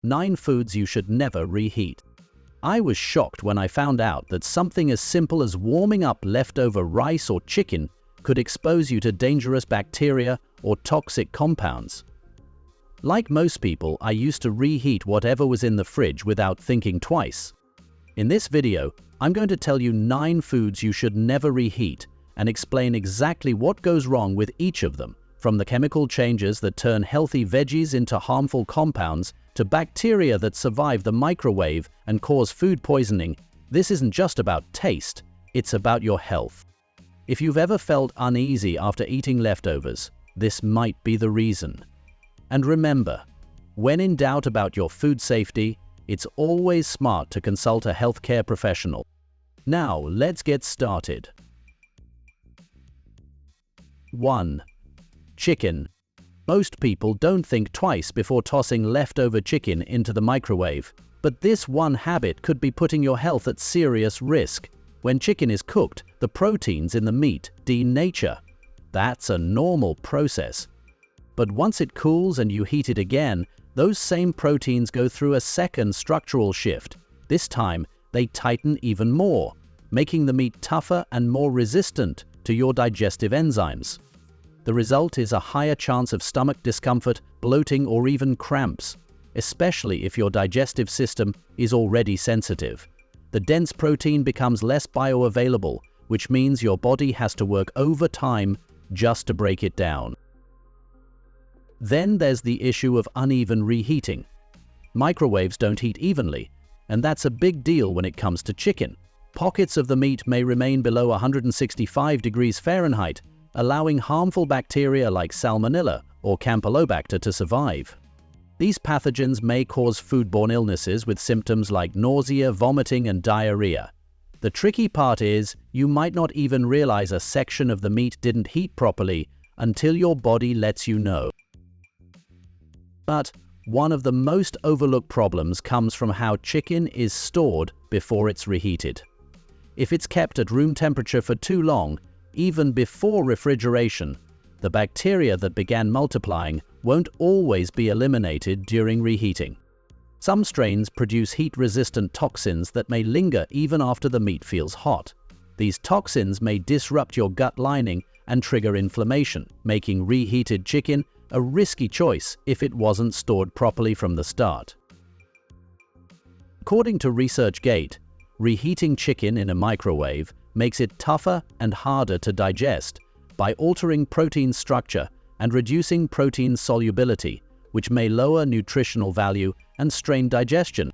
9 foods you should never reheat. I was shocked when I found out that something as simple as warming up leftover rice or chicken could expose you to dangerous bacteria or toxic compounds. Like most people, I used to reheat whatever was in the fridge without thinking twice. In this video, I'm going to tell you 9 foods you should never reheat and explain exactly what goes wrong with each of them, from the chemical changes that turn healthy veggies into harmful compounds to bacteria that survive the microwave and cause food poisoning. This isn't just about taste, it's about your health. If you've ever felt uneasy after eating leftovers, this might be the reason. And remember, when in doubt about your food safety, it's always smart to consult a healthcare professional. Now, let's get started. 1. Chicken. Most people don't think twice before tossing leftover chicken into the microwave, but this one habit could be putting your health at serious risk. When chicken is cooked, the proteins in the meat denature. That's a normal process. But once it cools and you heat it again, those same proteins go through a second structural shift. This time, they tighten even more, making the meat tougher and more resistant to your digestive enzymes. The result is a higher chance of stomach discomfort, bloating, or even cramps, especially if your digestive system is already sensitive. The dense protein becomes less bioavailable, which means your body has to work overtime just to break it down. Then there's the issue of uneven reheating. Microwaves don't heat evenly, and that's a big deal when it comes to chicken. Pockets of the meat may remain below 165 degrees Fahrenheit, allowing harmful bacteria like Salmonella or Campylobacter to survive. These pathogens may cause foodborne illnesses with symptoms like nausea, vomiting, and diarrhea. The tricky part is, you might not even realize a section of the meat didn't heat properly until your body lets you know. But one of the most overlooked problems comes from how chicken is stored before it's reheated. If it's kept at room temperature for too long, even before refrigeration, the bacteria that began multiplying won't always be eliminated during reheating. Some strains produce heat-resistant toxins that may linger even after the meat feels hot. These toxins may disrupt your gut lining and trigger inflammation, making reheated chicken a risky choice if it wasn't stored properly from the start. According to ResearchGate, reheating chicken in a microwave makes it tougher and harder to digest by altering protein structure and reducing protein solubility, which may lower nutritional value and strain digestion.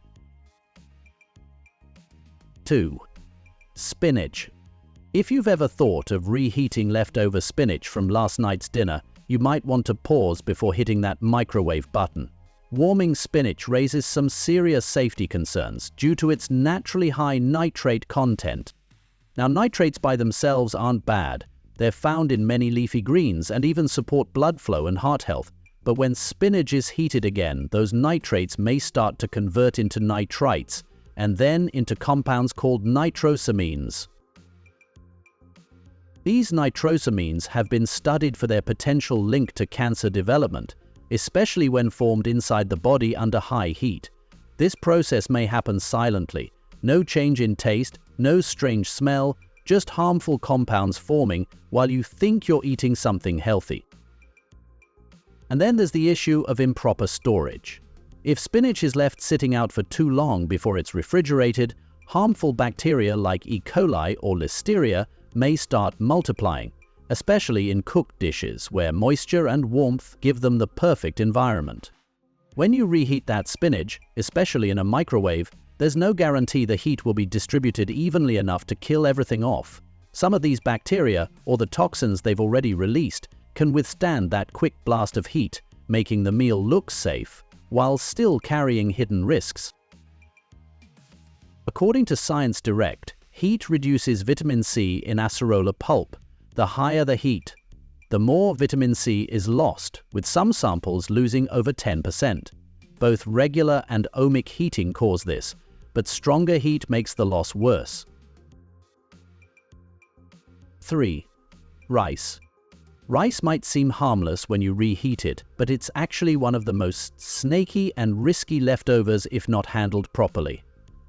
2. Spinach. If you've ever thought of reheating leftover spinach from last night's dinner, you might want to pause before hitting that microwave button. Warming spinach raises some serious safety concerns due to its naturally high nitrate content. Now, nitrates by themselves aren't bad. They're found in many leafy greens and even support blood flow and heart health. But when spinach is heated again, those nitrates may start to convert into nitrites and then into compounds called nitrosamines. These nitrosamines have been studied for their potential link to cancer development, especially when formed inside the body under high heat. This process may happen silently. No change in taste, no strange smell, just harmful compounds forming while you think you're eating something healthy. And then there's the issue of improper storage. If spinach is left sitting out for too long before it's refrigerated, harmful bacteria like E. coli or Listeria may start multiplying, especially in cooked dishes where moisture and warmth give them the perfect environment. When you reheat that spinach, especially in a microwave, there's no guarantee the heat will be distributed evenly enough to kill everything off. Some of these bacteria, or the toxins they've already released, can withstand that quick blast of heat, making the meal look safe, while still carrying hidden risks. According to Science Direct, heat reduces vitamin C in acerola pulp. The higher the heat, the more vitamin C is lost, with some samples losing over 10%. Both regular and ohmic heating cause this, but stronger heat makes the loss worse. 3. Rice. Rice might seem harmless when you reheat it, but it's actually one of the most snaky and risky leftovers if not handled properly.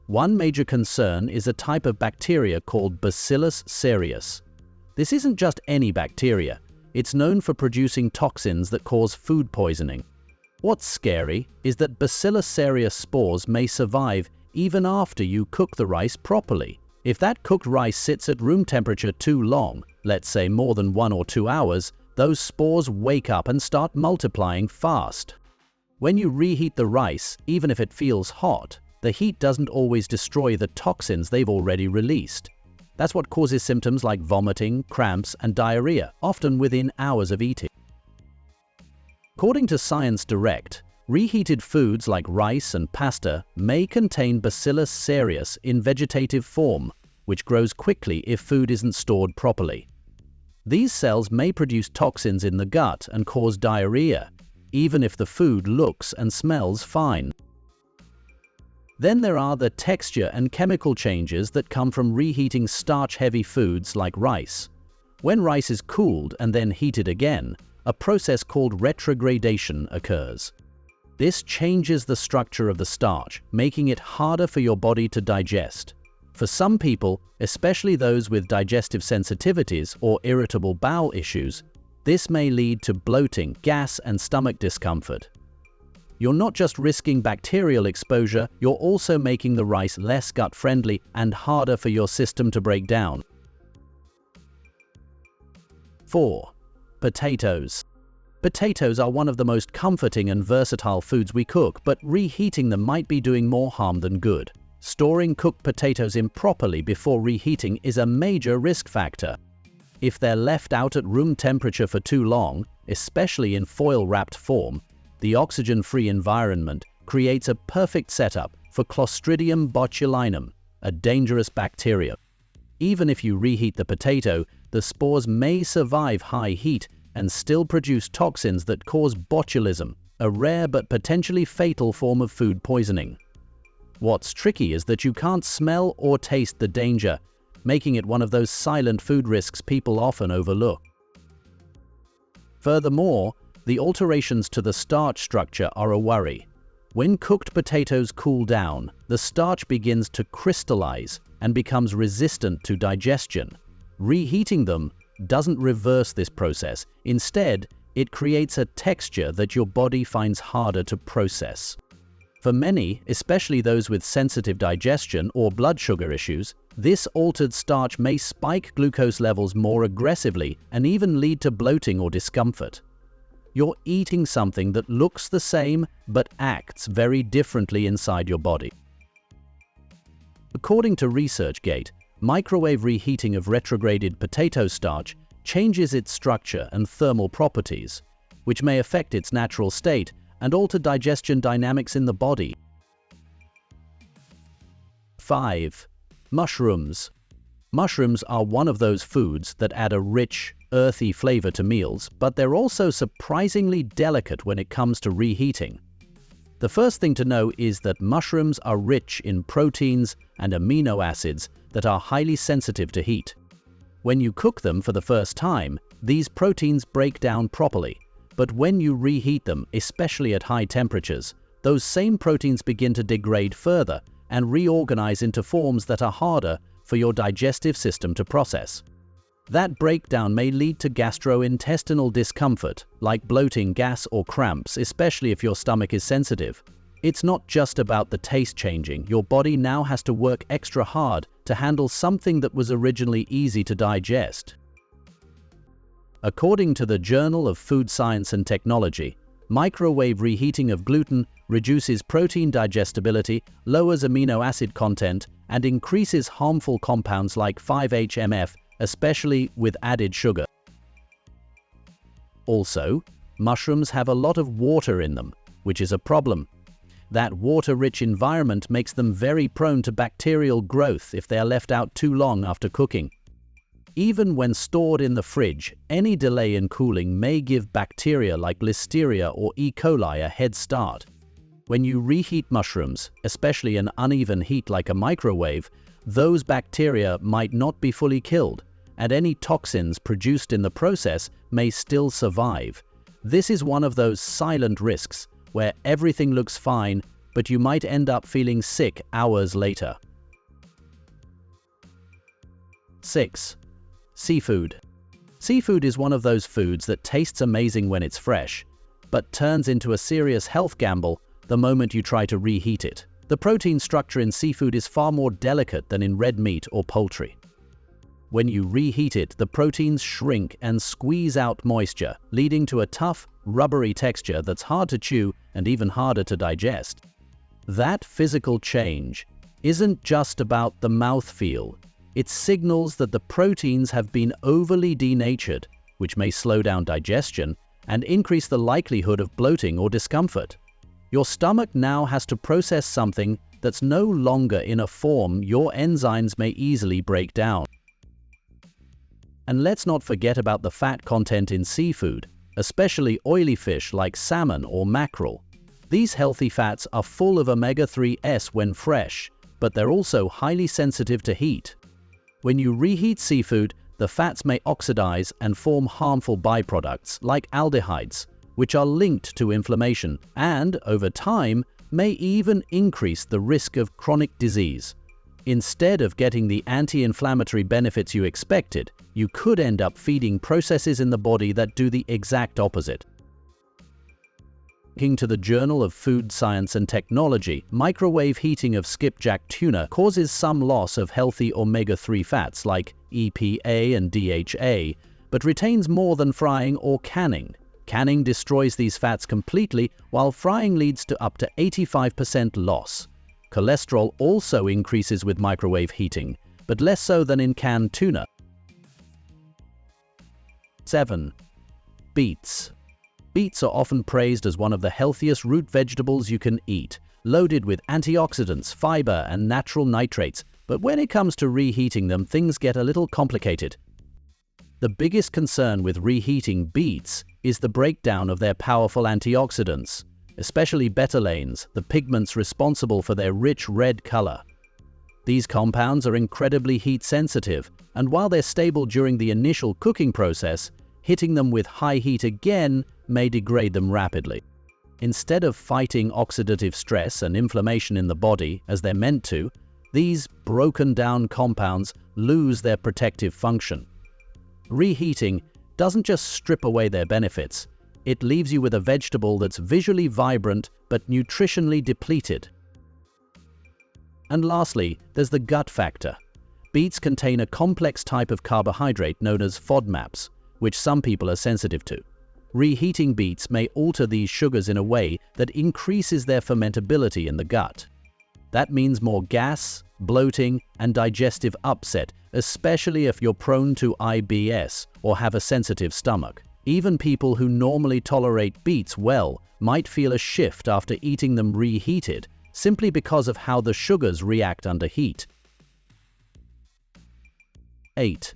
One major concern is a type of bacteria called Bacillus cereus. This isn't just any bacteria. It's known for producing toxins that cause food poisoning. What's scary is that Bacillus cereus spores may survive even after you cook the rice properly. If that cooked rice sits at room temperature too long, let's say more than 1 or 2 hours, those spores wake up and start multiplying fast. When you reheat the rice, even if it feels hot, the heat doesn't always destroy the toxins they've already released. That's what causes symptoms like vomiting, cramps, and diarrhea, often within hours of eating. According to Science Direct, reheated foods like rice and pasta may contain Bacillus cereus in vegetative form, which grows quickly if food isn't stored properly. These cells may produce toxins in the gut and cause diarrhea, even if the food looks and smells fine. Then there are the texture and chemical changes that come from reheating starch-heavy foods like rice. When rice is cooled and then heated again, a process called retrogradation occurs. This changes the structure of the starch, making it harder for your body to digest. For some people, especially those with digestive sensitivities or irritable bowel issues, this may lead to bloating, gas, and stomach discomfort. You're not just risking bacterial exposure, you're also making the rice less gut-friendly and harder for your system to break down. 4. Potatoes. Potatoes are one of the most comforting and versatile foods we cook, but reheating them might be doing more harm than good. Storing cooked potatoes improperly before reheating is a major risk factor. If they're left out at room temperature for too long, especially in foil-wrapped form, the oxygen-free environment creates a perfect setup for Clostridium botulinum, a dangerous bacteria. Even if you reheat the potato, the spores may survive high heat and still produce toxins that cause botulism, a rare but potentially fatal form of food poisoning. What's tricky is that you can't smell or taste the danger, making it one of those silent food risks people often overlook. Furthermore, the alterations to the starch structure are a worry. When cooked potatoes cool down, the starch begins to crystallize and becomes resistant to digestion. Reheating them doesn't reverse this process. Instead, it creates a texture that your body finds harder to process. For many, especially those with sensitive digestion or blood sugar issues, this altered starch may spike glucose levels more aggressively and even lead to bloating or discomfort. You're eating something that looks the same but acts very differently inside your body. According to ResearchGate, microwave reheating of retrograded potato starch changes its structure and thermal properties, which may affect its natural state and alter digestion dynamics in the body. 5. Mushrooms. Mushrooms are one of those foods that add a rich, earthy flavor to meals, but they're also surprisingly delicate when it comes to reheating. The first thing to know is that mushrooms are rich in proteins and amino acids that are highly sensitive to heat. When you cook them for the first time, these proteins break down properly, but when you reheat them, especially at high temperatures, those same proteins begin to degrade further and reorganize into forms that are harder for your digestive system to process. That breakdown may lead to gastrointestinal discomfort, like bloating, gas, or cramps, especially if your stomach is sensitive. It's not just about the taste changing. Your body now has to work extra hard to handle something that was originally easy to digest. According to the Journal of Food Science and Technology, microwave reheating of gluten reduces protein digestibility, lowers amino acid content, and increases harmful compounds like 5-HMF, especially with added sugar. Also, mushrooms have a lot of water in them, which is a problem. That water-rich environment makes them very prone to bacterial growth if they are left out too long after cooking. Even when stored in the fridge, any delay in cooling may give bacteria like Listeria or E. coli a head start. When you reheat mushrooms, especially an uneven heat like a microwave, those bacteria might not be fully killed. and any toxins produced in the process may still survive. This is one of those silent risks where everything looks fine, but you might end up feeling sick hours later. 6. Seafood. Seafood is one of those foods that tastes amazing when it's fresh, but turns into a serious health gamble the moment you try to reheat it. The protein structure in seafood is far more delicate than in red meat or poultry. When you reheat it, the proteins shrink and squeeze out moisture, leading to a tough, rubbery texture that's hard to chew and even harder to digest. That physical change isn't just about the mouthfeel. It signals that the proteins have been overly denatured, which may slow down digestion and increase the likelihood of bloating or discomfort. Your stomach now has to process something that's no longer in a form your enzymes may easily break down. And let's not forget about the fat content in seafood, especially oily fish like salmon or mackerel. These healthy fats are full of omega-3s when fresh, but they're also highly sensitive to heat. When you reheat seafood, the fats may oxidize and form harmful byproducts like aldehydes, which are linked to inflammation and, over time, may even increase the risk of chronic disease. Instead of getting the anti-inflammatory benefits you expected, you could end up feeding processes in the body that do the exact opposite. According to the Journal of Food Science and Technology, microwave heating of skipjack tuna causes some loss of healthy omega-3 fats like EPA and DHA, but retains more than frying or canning. Canning destroys these fats completely, while frying leads to up to 85% loss. Cholesterol also increases with microwave heating, but less so than in canned tuna. 7. Beets. Beets are often praised as one of the healthiest root vegetables you can eat, loaded with antioxidants, fiber, and natural nitrates. But when it comes to reheating them, things get a little complicated. The biggest concern with reheating beets is the breakdown of their powerful antioxidants, especially betalains, the pigments responsible for their rich red color. These compounds are incredibly heat sensitive, and while they're stable during the initial cooking process, hitting them with high heat again may degrade them rapidly. Instead of fighting oxidative stress and inflammation in the body as they're meant to, these broken down compounds lose their protective function. Reheating doesn't just strip away their benefits, it leaves you with a vegetable that's visually vibrant but nutritionally depleted. And lastly, there's the gut factor. Beets contain a complex type of carbohydrate known as FODMAPs, which some people are sensitive to. Reheating beets may alter these sugars in a way that increases their fermentability in the gut. That means more gas, bloating, and digestive upset, especially if you're prone to IBS or have a sensitive stomach. Even people who normally tolerate beets well might feel a shift after eating them reheated, simply because of how the sugars react under heat. 8.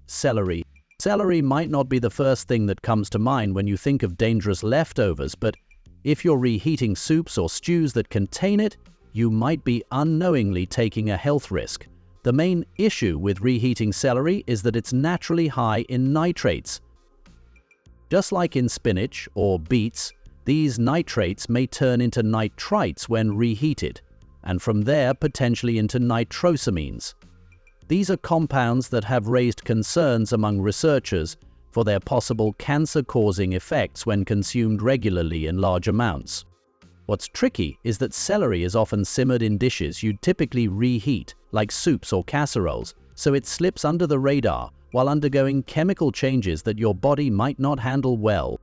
Celery. Celery might not be the first thing that comes to mind when you think of dangerous leftovers, but if you're reheating soups or stews that contain it, you might be unknowingly taking a health risk. The main issue with reheating celery is that it's naturally high in nitrates. Just like in spinach or beets, these nitrates may turn into nitrites when reheated, and from there potentially into nitrosamines. These are compounds that have raised concerns among researchers for their possible cancer-causing effects when consumed regularly in large amounts. What's tricky is that celery is often simmered in dishes you'd typically reheat, like soups or casseroles, so it slips under the radar while undergoing chemical changes that your body might not handle well.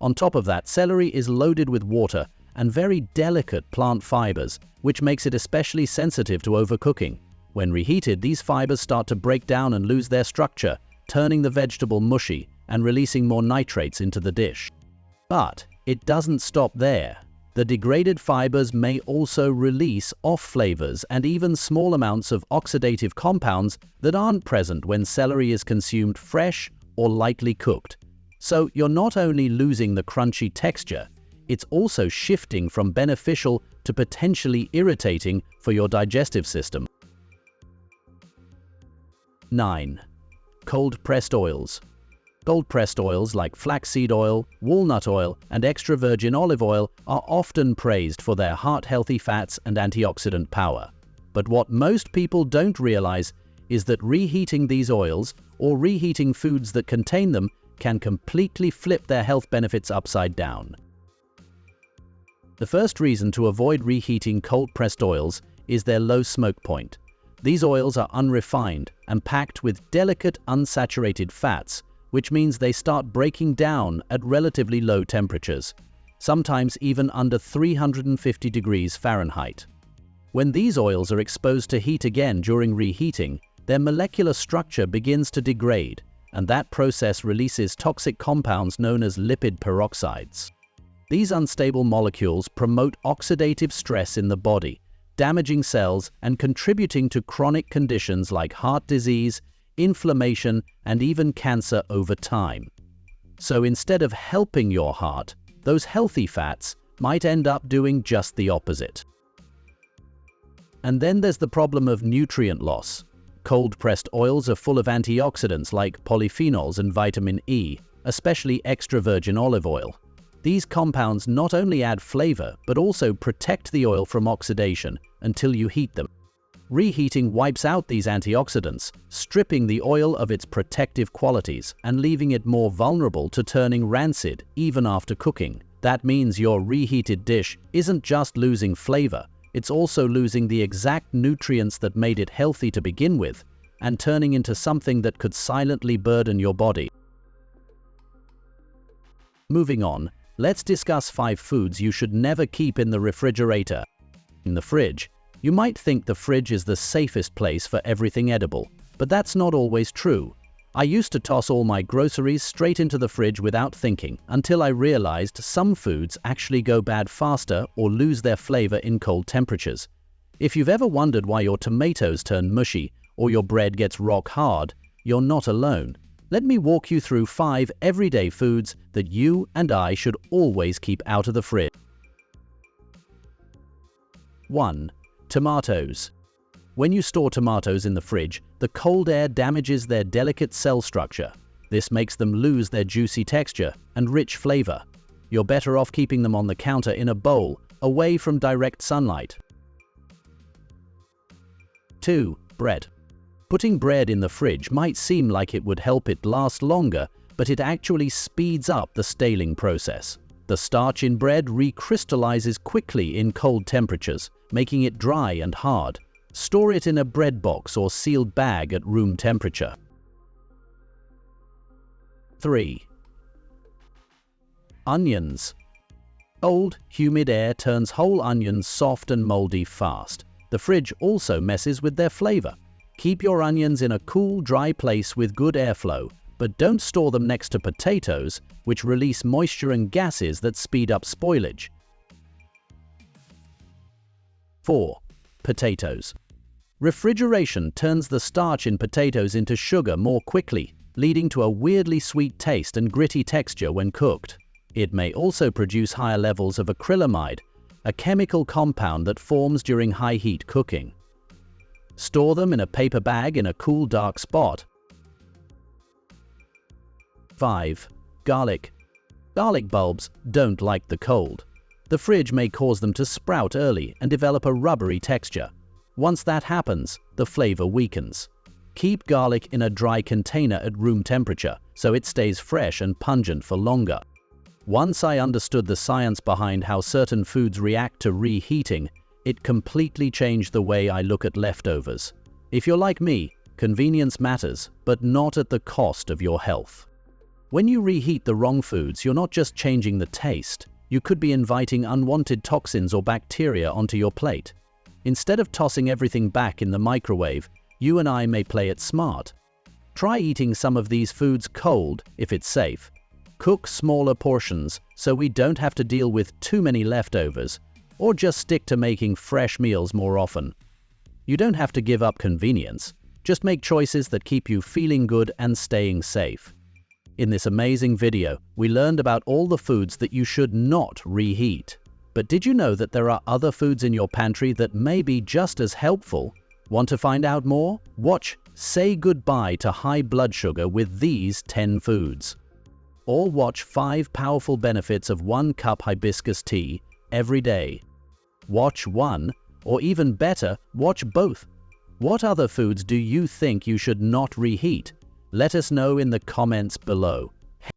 On top of that, celery is loaded with water and very delicate plant fibers, which makes it especially sensitive to overcooking. When reheated, these fibers start to break down and lose their structure, turning the vegetable mushy and releasing more nitrates into the dish. But it doesn't stop there. The degraded fibers may also release off flavors and even small amounts of oxidative compounds that aren't present when celery is consumed fresh or lightly cooked. So you're not only losing the crunchy texture, it's also shifting from beneficial to potentially irritating for your digestive system. 9. Cold-pressed oils. Cold-pressed oils like flaxseed oil, walnut oil, and extra virgin olive oil are often praised for their heart-healthy fats and antioxidant power. But what most people don't realize is that reheating these oils, or reheating foods that contain them, can completely flip their health benefits upside down. The first reason to avoid reheating cold-pressed oils is their low smoke point. These oils are unrefined and packed with delicate, unsaturated fats, which means they start breaking down at relatively low temperatures, sometimes even under 350 degrees Fahrenheit. When these oils are exposed to heat again during reheating, their molecular structure begins to degrade, and that process releases toxic compounds known as lipid peroxides. These unstable molecules promote oxidative stress in the body, damaging cells and contributing to chronic conditions like heart disease, inflammation, and even cancer over time. So instead of helping your heart, those healthy fats might end up doing just the opposite. And then there's the problem of nutrient loss. Cold-pressed oils are full of antioxidants like polyphenols and vitamin E, especially extra virgin olive oil. These compounds not only add flavor, but also protect the oil from oxidation until you heat them. Reheating wipes out these antioxidants, stripping the oil of its protective qualities and leaving it more vulnerable to turning rancid even after cooking. That means your reheated dish isn't just losing flavor, it's also losing the exact nutrients that made it healthy to begin with and turning into something that could silently burden your body. Moving on, let's discuss 5 foods you should never keep in the refrigerator. In the fridge. You might think the fridge is the safest place for everything edible, but that's not always true. I used to toss all my groceries straight into the fridge without thinking, until I realized some foods actually go bad faster or lose their flavor in cold temperatures. If you've ever wondered why your tomatoes turn mushy or your bread gets rock hard, you're not alone. Let me walk you through 5 everyday foods that you and I should always keep out of the fridge. 1. Tomatoes. When you store tomatoes in the fridge, the cold air damages their delicate cell structure. This makes them lose their juicy texture and rich flavor. You're better off keeping them on the counter in a bowl, away from direct sunlight. 2. Bread. Putting bread in the fridge might seem like it would help it last longer, but it actually speeds up the staling process. The starch in bread recrystallizes quickly in cold temperatures, making it dry and hard. Store it in a bread box or sealed bag at room temperature. 3. Onions. Cold, humid air turns whole onions soft and moldy fast. The fridge also messes with their flavor. Keep your onions in a cool, dry place with good airflow, but don't store them next to potatoes, which release moisture and gases that speed up spoilage. 4. Potatoes. Refrigeration turns the starch in potatoes into sugar more quickly, leading to a weirdly sweet taste and gritty texture when cooked. It may also produce higher levels of acrylamide, a chemical compound that forms during high heat cooking. Store them in a paper bag in a cool, dark spot. 5. Garlic. Garlic bulbs don't like the cold. The fridge may cause them to sprout early and develop a rubbery texture. Once that happens, the flavor weakens. Keep garlic in a dry container at room temperature so it stays fresh and pungent for longer. Once I understood the science behind how certain foods react to reheating, it completely changed the way I look at leftovers. If you're like me, convenience matters, but not at the cost of your health. When you reheat the wrong foods, you're not just changing the taste. You could be inviting unwanted toxins or bacteria onto your plate. Instead of tossing everything back in the microwave, you and I may play it smart. Try eating some of these foods cold if it's safe. Cook smaller portions so we don't have to deal with too many leftovers, or just stick to making fresh meals more often. You don't have to give up convenience. Just make choices that keep you feeling good and staying safe. In this amazing video, we learned about all the foods that you should not reheat. But did you know that there are other foods in your pantry that may be just as helpful? Want to find out more? Watch Say goodbye to high blood sugar with these 10 foods. Or watch 5 powerful benefits of 1 cup hibiscus tea every day. Watch one, or even better, watch both. What other foods do you think you should not reheat? Let us know in the comments below.